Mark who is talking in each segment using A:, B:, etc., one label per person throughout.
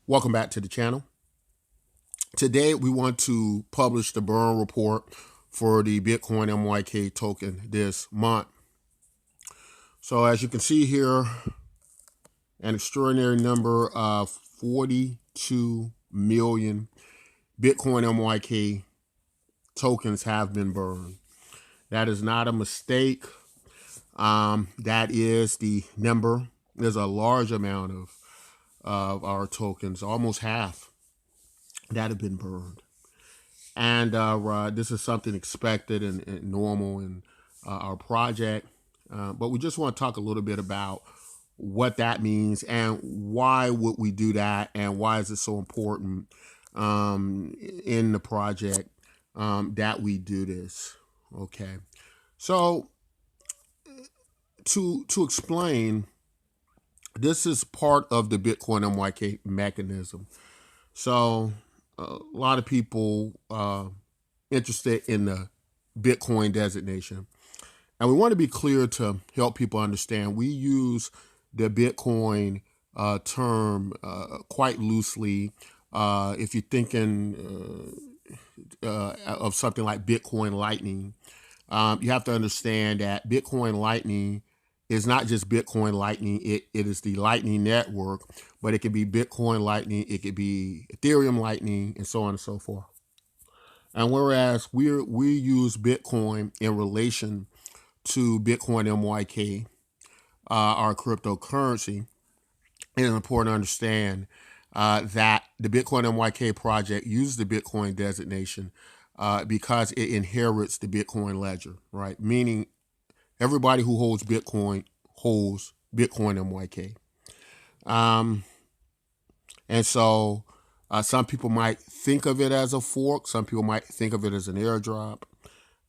A: Welcome back to the channel. Today we want to publish the burn report for the Bitcoin MYK token this month. So as you can see here, an extraordinary number of 42 million Bitcoin MYK tokens have been burned. That is not a mistake. That is the number. There's a large amount of our tokens, almost half, that have been burned. And this is something expected and normal in our project. But we just want to talk a little bit about what that means and why would we do that and why is it so important in the project that we do this. Okay. So to explain, this is part of the Bitcoin MYK mechanism. So a lot of people interested in the Bitcoin designation. And we want to be clear to help people understand. We use the Bitcoin term quite loosely. If you're thinking of something like Bitcoin Lightning, you have to understand that Bitcoin Lightning is not just Bitcoin Lightning. It is the Lightning Network, but it could be Bitcoin Lightning, it could be Ethereum Lightning, and so on and so forth. And whereas we use Bitcoin in relation to Bitcoin MYK, our cryptocurrency, it is important to understand that the Bitcoin MYK project uses the Bitcoin designation because it inherits the Bitcoin ledger, right? Meaning everybody who holds Bitcoin MYK. And so some people might think of it as a fork. Some people might think of it as an airdrop.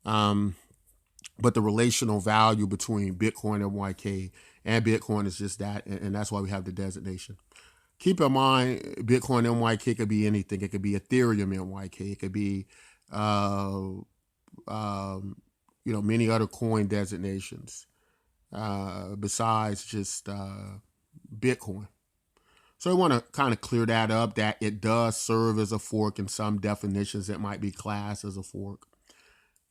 A: But the relational value between Bitcoin MYK and Bitcoin is just that. And that's why we have the designation. Keep in mind, Bitcoin MYK could be anything. It could be Ethereum MYK. It could be, many other coin designations besides just Bitcoin. So I want to kind of clear that up, that it does serve as a fork in some definitions. It might be classed as a fork.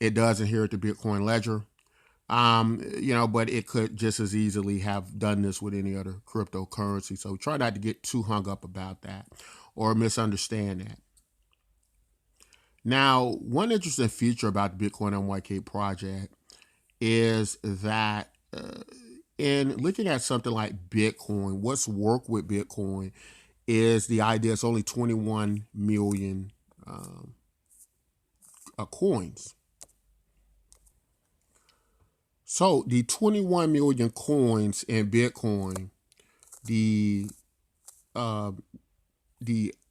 A: It does inherit the Bitcoin ledger, but it could just as easily have done this with any other cryptocurrency. So try not to get too hung up about that or misunderstand that. Now, one interesting feature about the Bitcoin MYK project is that in looking at something like Bitcoin, what's worked with Bitcoin is the idea it's only 21 million coins. So the 21 million coins in Bitcoin, the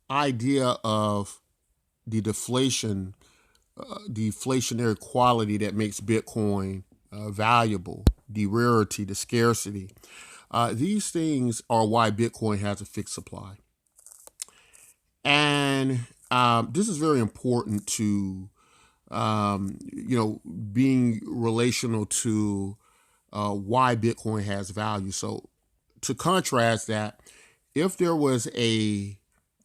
A: idea of the deflationary quality that makes Bitcoin valuable, the rarity, the scarcity. These things are why Bitcoin has a fixed supply. And this is very important to, being relational to why Bitcoin has value. So to contrast that, if there was a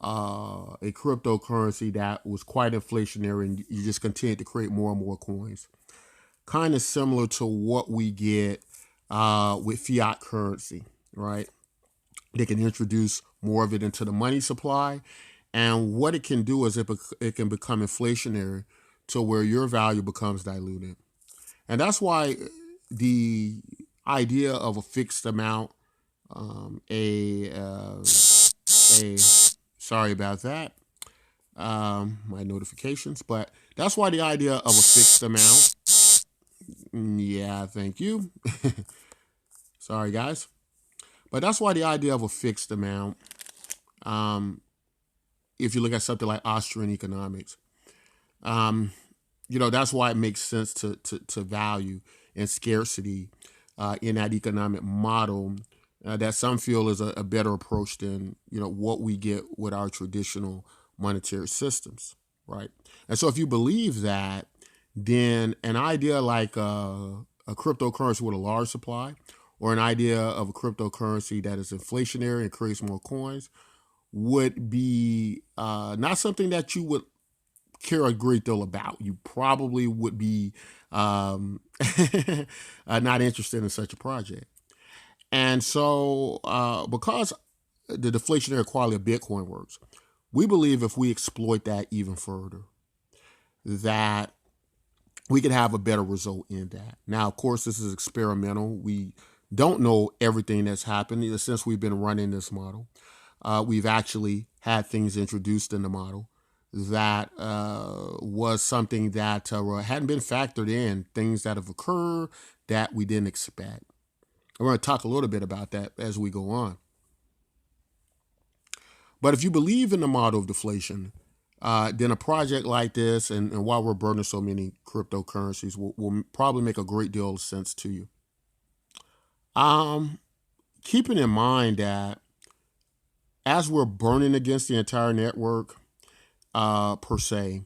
A: cryptocurrency that was quite inflationary and you just continue to create more and more coins, kind of similar to what we get with fiat currency, right? They can introduce more of it into the money supply. And what it can do is it can become inflationary to where your value becomes diluted. And that's why the idea of a fixed amount, sorry about that, my notifications, but that's why the idea of a fixed amount, yeah, thank you. Sorry, guys. But that's why the idea of a fixed amount, if you look at something like Austrian economics, that's why it makes sense to value and scarcity in that economic model that some feel is a better approach than, what we get with our traditional monetary systems, right? And so if you believe that, then an idea like a cryptocurrency with a large supply or an idea of a cryptocurrency that is inflationary and creates more coins would be not something that you would care a great deal about. You probably would be not interested in such a project. And so, because the deflationary quality of Bitcoin works, we believe if we exploit that even further, that we could have a better result in that. Now, of course, this is experimental. We don't know everything that's happened since we've been running this model. We've actually had things introduced in the model that was something that hadn't been factored in, things that have occurred that we didn't expect. We're going to talk a little bit about that as we go on. But if you believe in the model of deflation, then a project like this, and while we're burning so many cryptocurrencies, will probably make a great deal of sense to you. Keeping in mind that as we're burning against the entire network, per se,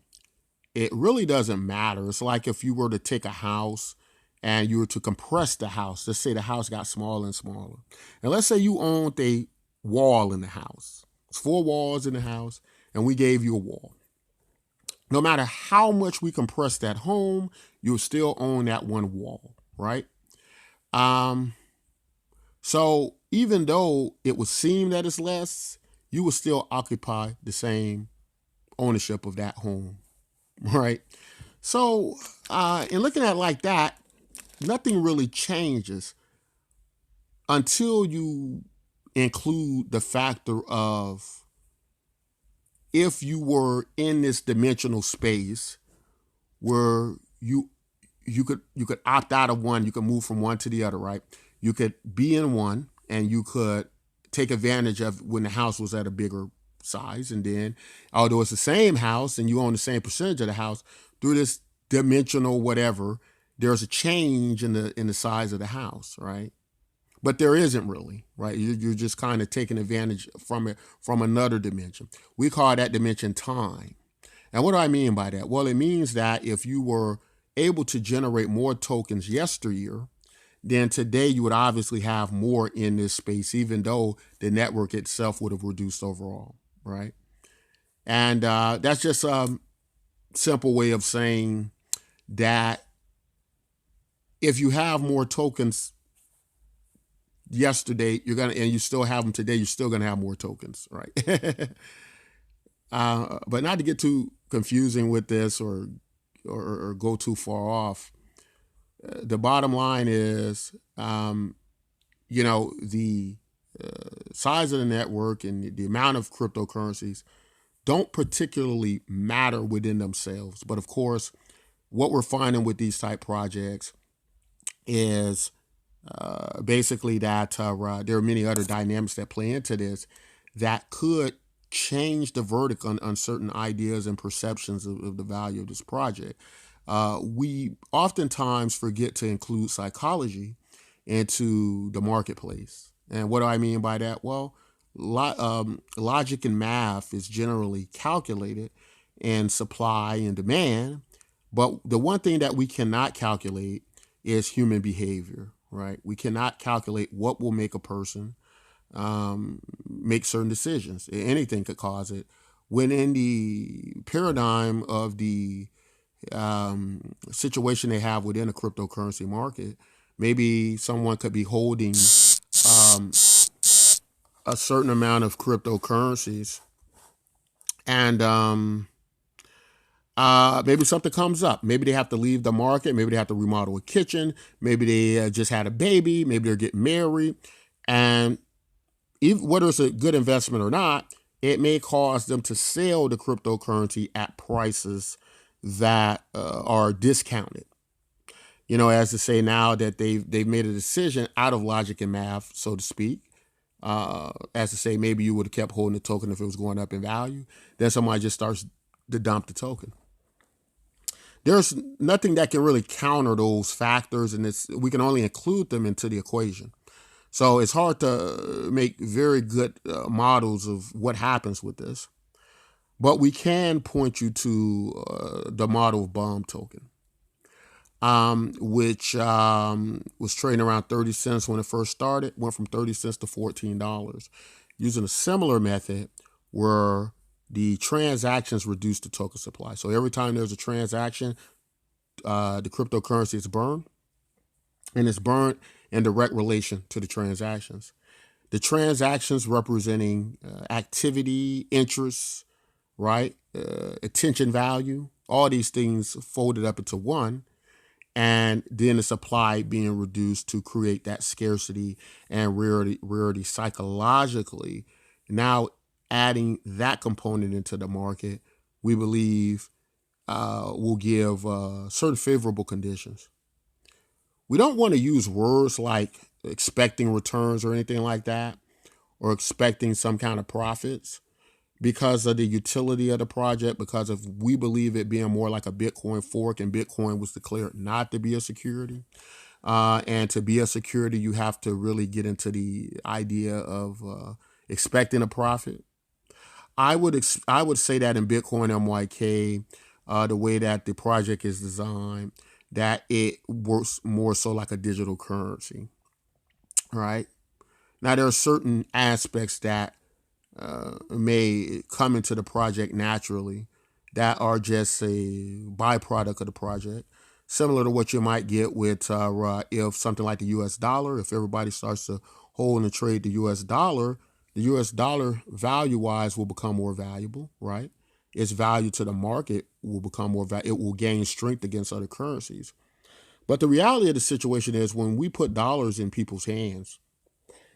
A: it really doesn't matter. It's like if you were to take a house and you were to compress the house. Let's say the house got smaller and smaller. And let's say you owned a wall in the house. It's 4 walls in the house, and we gave you a wall. No matter how much we compress that home, you'll still own that one wall, right? So even though it would seem that it's less, you will still occupy the same ownership of that home, right? So in looking at it like that, nothing really changes until you include the factor of if you were in this dimensional space where you could opt out of one, you could move from one to the other, right? You could be in one and you could take advantage of when the house was at a bigger size, and then although it's the same house and you own the same percentage of the house, through this dimensional whatever, there's a change in the size of the house, right? But there isn't really, right? You're just kind of taking advantage from it from another dimension. We call that dimension time. And what do I mean by that? Well, it means that if you were able to generate more tokens yesteryear, then today you would obviously have more in this space, even though the network itself would have reduced overall, right? And that's just a simple way of saying that if you have more tokens yesterday, and you still have them today, you're still gonna have more tokens, right? But not to get too confusing with this or go too far off. The bottom line is, the size of the network and the amount of cryptocurrencies don't particularly matter within themselves. But of course, what we're finding with these type projects is basically that there are many other dynamics that play into this that could change the verdict on certain ideas and perceptions of the value of this project. We oftentimes forget to include psychology into the marketplace. And what do I mean by that? Well, logic and math is generally calculated in supply and demand. But the one thing that we cannot calculate is human behavior, right? We cannot calculate what will make a person make certain decisions. Anything could cause it. When in the paradigm of the situation they have within a cryptocurrency market, maybe someone could be holding a certain amount of cryptocurrencies, and maybe something comes up. Maybe they have to leave the market. Maybe they have to remodel a kitchen. Maybe they just had a baby. Maybe they're getting married. And even, whether it's a good investment or not, it may cause them to sell the cryptocurrency at prices that are discounted. As to say now that they've made a decision out of logic and math, so to speak. As to say, maybe you would have kept holding the token if it was going up in value. Then somebody just starts to dump the token. There's nothing that can really counter those factors, and we can only include them into the equation. So it's hard to make very good models of what happens with this. But we can point you to the model of bomb token, which was trading around 30 cents when it first started, went from 30 cents to $14. Using a similar method, where the transactions reduce the token supply. So every time there's a transaction, the cryptocurrency is burned, and it's burned in direct relation to the transactions. The transactions representing activity, interests, right? Attention value, all these things folded up into one, and then the supply being reduced to create that scarcity and rarity psychologically. Now, adding that component into the market, we believe will give certain favorable conditions. We don't want to use words like expecting returns or anything like that, or expecting some kind of profits, because of the utility of the project, because of we believe it being more like a Bitcoin fork, and Bitcoin was declared not to be a security. And to be a security, you have to really get into the idea of expecting a profit. I would say that in Bitcoin MYK, the way that the project is designed, that it works more so like a digital currency, right? Now there are certain aspects that may come into the project naturally that are just a byproduct of the project, similar to what you might get with if something like the US dollar, if everybody starts to hold and trade the US dollar value wise will become more valuable, right? Its value to the market will become more valuable. It will gain strength against other currencies. But the reality of the situation is when we put dollars in people's hands,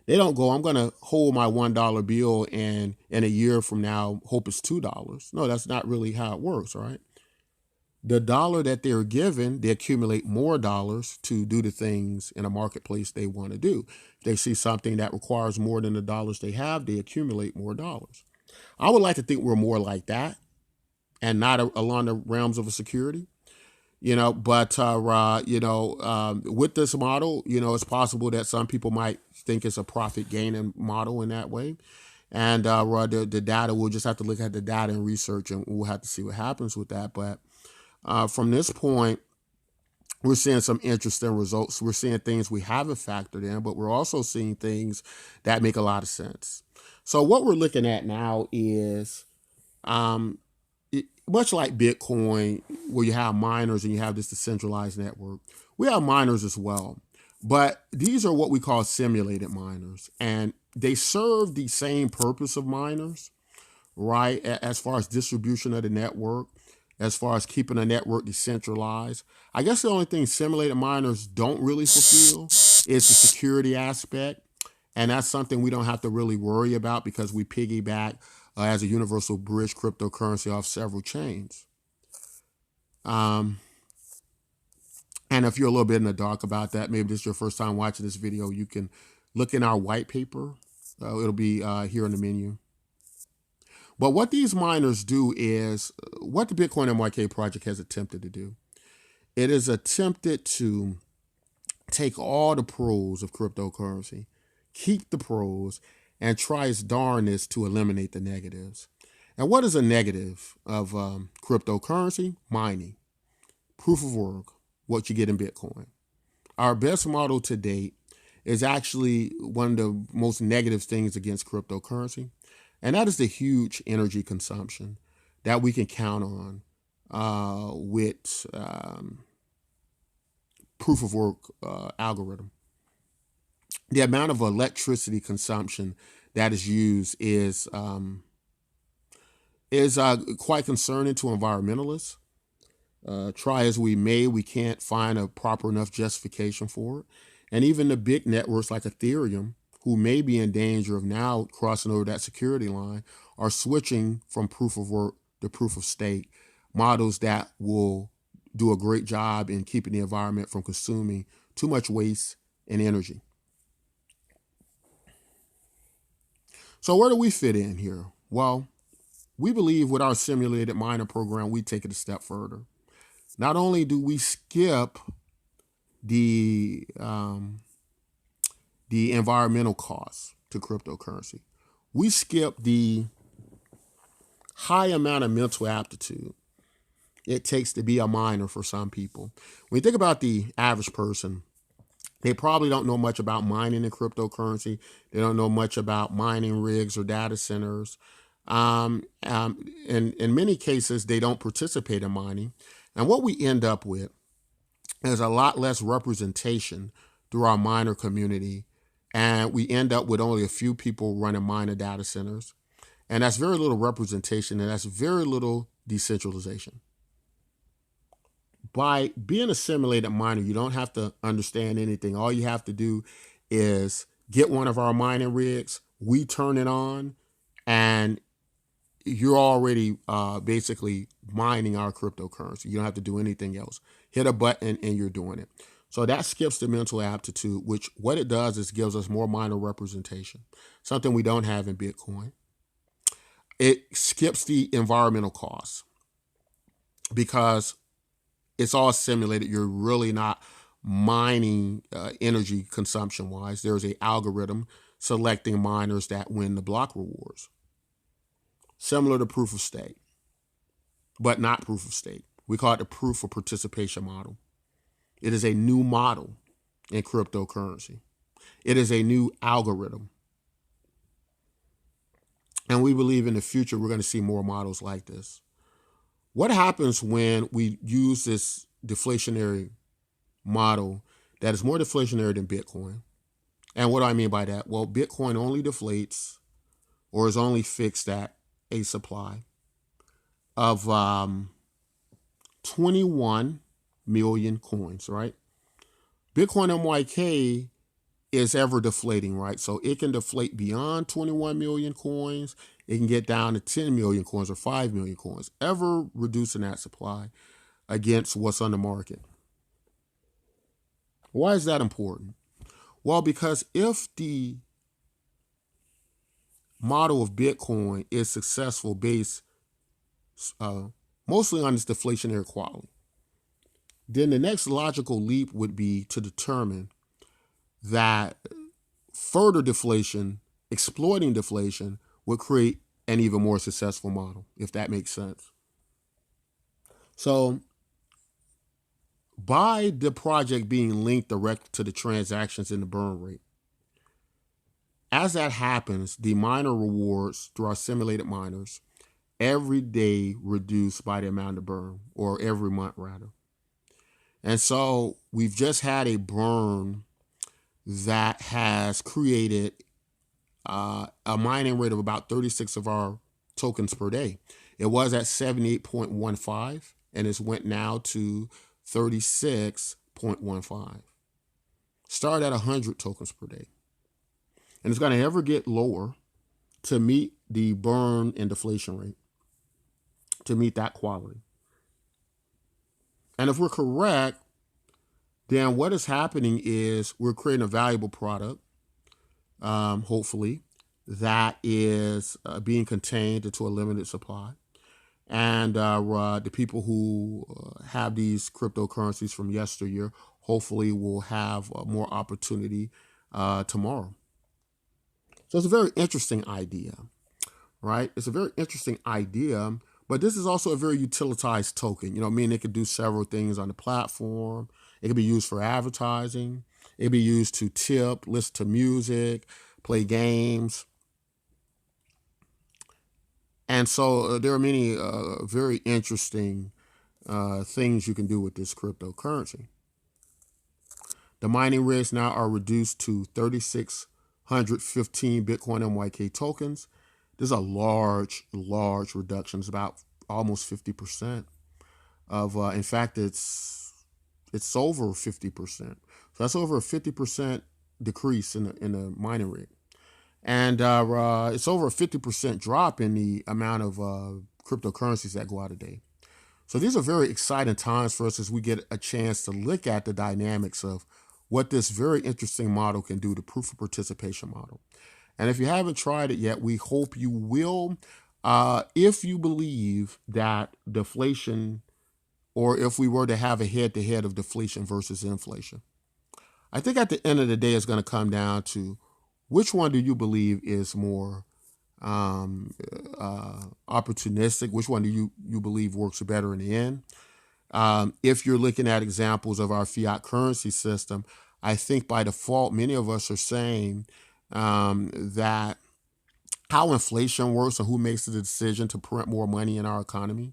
A: they don't go, I'm going to hold my $1 bill and in a year from now, hope it's $2. No, that's not really how it works, right? The dollar that they're given, they accumulate more dollars to do the things in a marketplace they want to do. If they see something that requires more than the dollars they have, they accumulate more dollars. I would like to think we're more like that and not along the realms of a security. But with this model, it's possible that some people might think it's a profit gaining model in that way. And the data, we'll just have to look at the data and research, and we'll have to see what happens with that. But from this point, we're seeing some interesting results. We're seeing things we haven't factored in, but we're also seeing things that make a lot of sense. So what we're looking at now is much like Bitcoin, where you have miners and you have this decentralized network, we have miners as well. But these are what we call simulated miners. And they serve the same purpose of miners, right? As far as distribution of the network, as far as keeping the network decentralized. I guess the only thing simulated miners don't really fulfill is the security aspect. And that's something we don't have to really worry about because we piggyback as a universal bridge cryptocurrency off several chains. And if you're a little bit in the dark about that, maybe this is your first time watching this video, you can look in our white paper. It'll be here in the menu. But what these miners do is what the Bitcoin MYK project has attempted to do. It has attempted to take all the pros of cryptocurrency, keep the pros, and try its darnest to eliminate the negatives. And what is a negative of cryptocurrency? Mining, proof of work, what you get in Bitcoin. Our best model to date is actually one of the most negative things against cryptocurrency, and that is the huge energy consumption that we can count on with proof of work algorithm. The amount of electricity consumption that is used is quite concerning to environmentalists. Try as we may, we can't find a proper enough justification for it. And even the big networks like Ethereum, who may be in danger of now crossing over that security line, are switching from proof of work to proof of stake, models that will do a great job in keeping the environment from consuming too much waste and energy. So where do we fit in here? Well, we believe with our simulated miner program, we take it a step further. Not only do we skip the environmental costs to cryptocurrency, we skip the high amount of mental aptitude it takes to be a miner for some people. When you think about the average person, they probably don't know much about mining in cryptocurrency. They don't know much about mining rigs or data centers. In many cases, they don't participate in mining. And what we end up with is a lot less representation through our miner community. And we end up with only a few people running miner data centers. And that's very little representation, and that's very little decentralization. By being a simulated miner, you don't have to understand anything. All you have to do is get one of our mining rigs, we turn it on, and you're already basically mining our cryptocurrency. You don't have to do anything else. Hit a button and you're doing it. So that skips the mental aptitude, which what it does is gives us more miner representation, something we don't have in Bitcoin. It skips the environmental costs because it's all simulated. You're really not mining energy consumption wise. There's an algorithm selecting miners that win the block rewards. Similar to proof of stake, but not proof of stake. We call it the proof of participation model. It is a new model in cryptocurrency. It is a new algorithm. And we believe in the future we're going to see more models like this. What happens when we use this deflationary model that is more deflationary than Bitcoin? And what do I mean by that? Well, Bitcoin only deflates or is only fixed at a supply of 21 million coins, right? Bitcoin MYK is ever deflating, right? So it can deflate beyond 21 million coins. It can get down to 10 million coins or 5 million coins, ever reducing that supply against what's on the market. Why is that important? Well, because if the model of Bitcoin is successful based mostly on its deflationary quality, then the next logical leap would be to determine that further deflation, exploiting deflation, would create an even more successful model, if that makes sense. So by the project being linked direct to the transactions in the burn rate, as that happens, the miner rewards through our simulated miners every day reduced by the amount of burn, or every month rather. And so we've just had a burn that has created a mining rate of about 36 of our tokens per day. It was at 78.15 and it's went now to 36.15. Start at 100 tokens per day. And it's going to ever get lower to meet the burn and deflation rate, to meet that quality. And if we're correct, then what is happening is we're creating a valuable product, hopefully, that is being contained into a limited supply. And the people who have these cryptocurrencies from yesteryear hopefully will have more opportunity tomorrow. So it's a very interesting idea, right? It's a very interesting idea, but this is also a very utilitized token. You know, meaning it could do several things on the platform. It could be used for advertising. It could be used to tip, listen to music, play games. And so there are many very interesting things you can do with this cryptocurrency. The mining rigs now are reduced to 3,615 Bitcoin MYK tokens. There's a large reduction. It's about almost 50% of, in fact, it's over 50%. So that's over a 50% decrease in the mining rig. And it's over a 50% drop in the amount of cryptocurrencies that go out a day. So these are very exciting times for us as we get a chance to look at the dynamics of what this very interesting model can do, the proof of participation model. And if you haven't tried it yet, we hope you will. If you believe that deflation, or if we were to have a head-to-head of deflation versus inflation, I think at the end of the day, it's going to come down to which one do you believe is more opportunistic? Which one do you believe works better in the end? If you're looking at examples of our fiat currency system, I think by default, many of us are saying that how inflation works and who makes the decision to print more money in our economy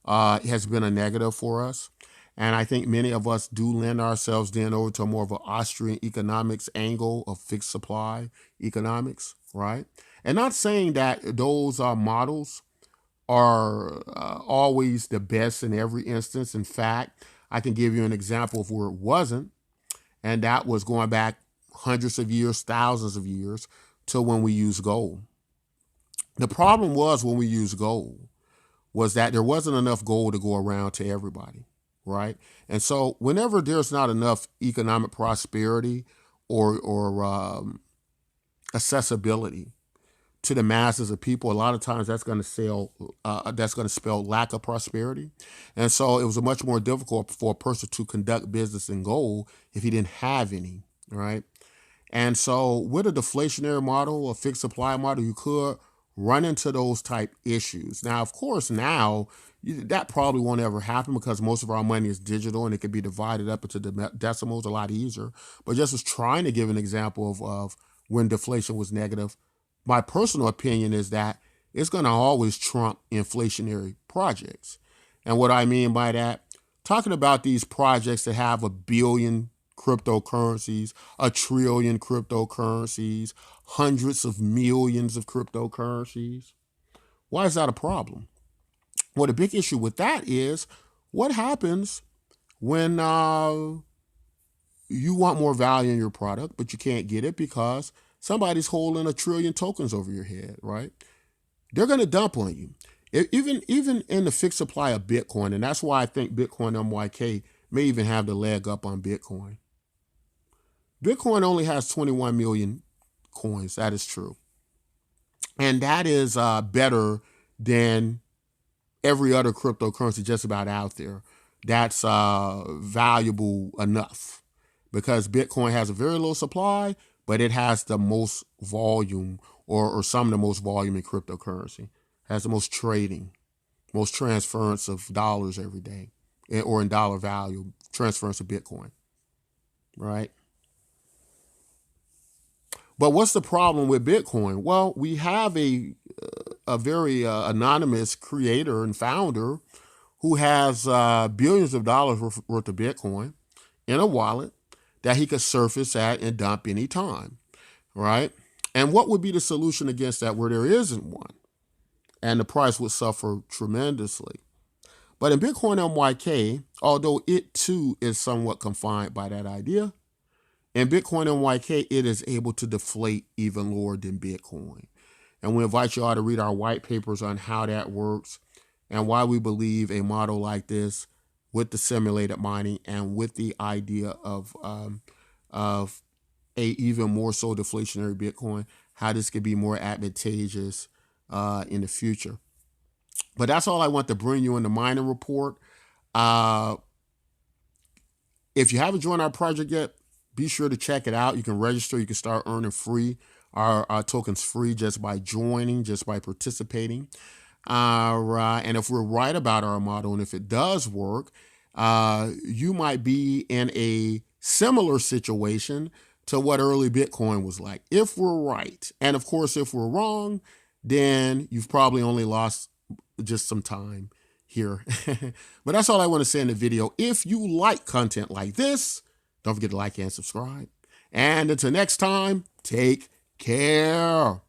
A: has been a negative for us. And I think many of us do lend ourselves then over to more of an Austrian economics angle of fixed supply economics, right? And not saying that those models are always the best in every instance. In fact, I can give you an example of where it wasn't, and that was going back hundreds of years, thousands of years, to when we used gold. The problem was when we used gold was that there wasn't enough gold to go around to everybody, right? And so whenever there's not enough economic prosperity or accessibility to the masses of people, a lot of times that's going to spell lack of prosperity. And so it was much more difficult for a person to conduct business in gold if he didn't have any, right? And so with a deflationary model, a fixed supply model, you could run into those type issues. Now, of course, that probably won't ever happen because most of our money is digital and it can be divided up into decimals a lot easier. But just was trying to give an example of when deflation was negative. My personal opinion is that it's going to always trump inflationary projects. And what I mean by that, talking about these projects that have 1 billion cryptocurrencies, 1 trillion cryptocurrencies, hundreds of millions of cryptocurrencies. Why is that a problem? Well, the big issue with that is what happens when you want more value in your product, but you can't get it because somebody's holding 1 trillion tokens over your head, right? They're going to dump on you. Even in the fixed supply of Bitcoin, and that's why I think Bitcoin MYK may even have the leg up on Bitcoin. Bitcoin only has 21 million coins. That is true. And that is better than every other cryptocurrency just about out there. That's valuable enough because Bitcoin has a very low supply, but it has the most volume or some of the most volume in cryptocurrency. It has the most trading, most transference of dollars every day or in dollar value, transference of Bitcoin, right? But what's the problem with Bitcoin? Well, we have a very anonymous creator and founder who has billions of dollars worth of Bitcoin in a wallet that he could surface at and dump anytime, right? And what would be the solution against that where there isn't one? And the price would suffer tremendously. But in Bitcoin MYK, although it too is somewhat confined by that idea, in Bitcoin MYK, it is able to deflate even lower than Bitcoin. And we invite you all to read our white papers on how that works and why we believe a model like this with the simulated mining and with the idea of a even more so deflationary Bitcoin, how this could be more advantageous in the future. But that's all I want to bring you in the mining report. If you haven't joined our project yet, be sure to check it out. You can register. You can start earning our tokens free just by joining, just by participating. And if we're right about our model and if it does work, you might be in a similar situation to what early Bitcoin was like. If we're right, and of course, if we're wrong, then you've probably only lost just some time here. But that's all I want to say in the video. If you like content like this, don't forget to like and subscribe. And until next time, take care.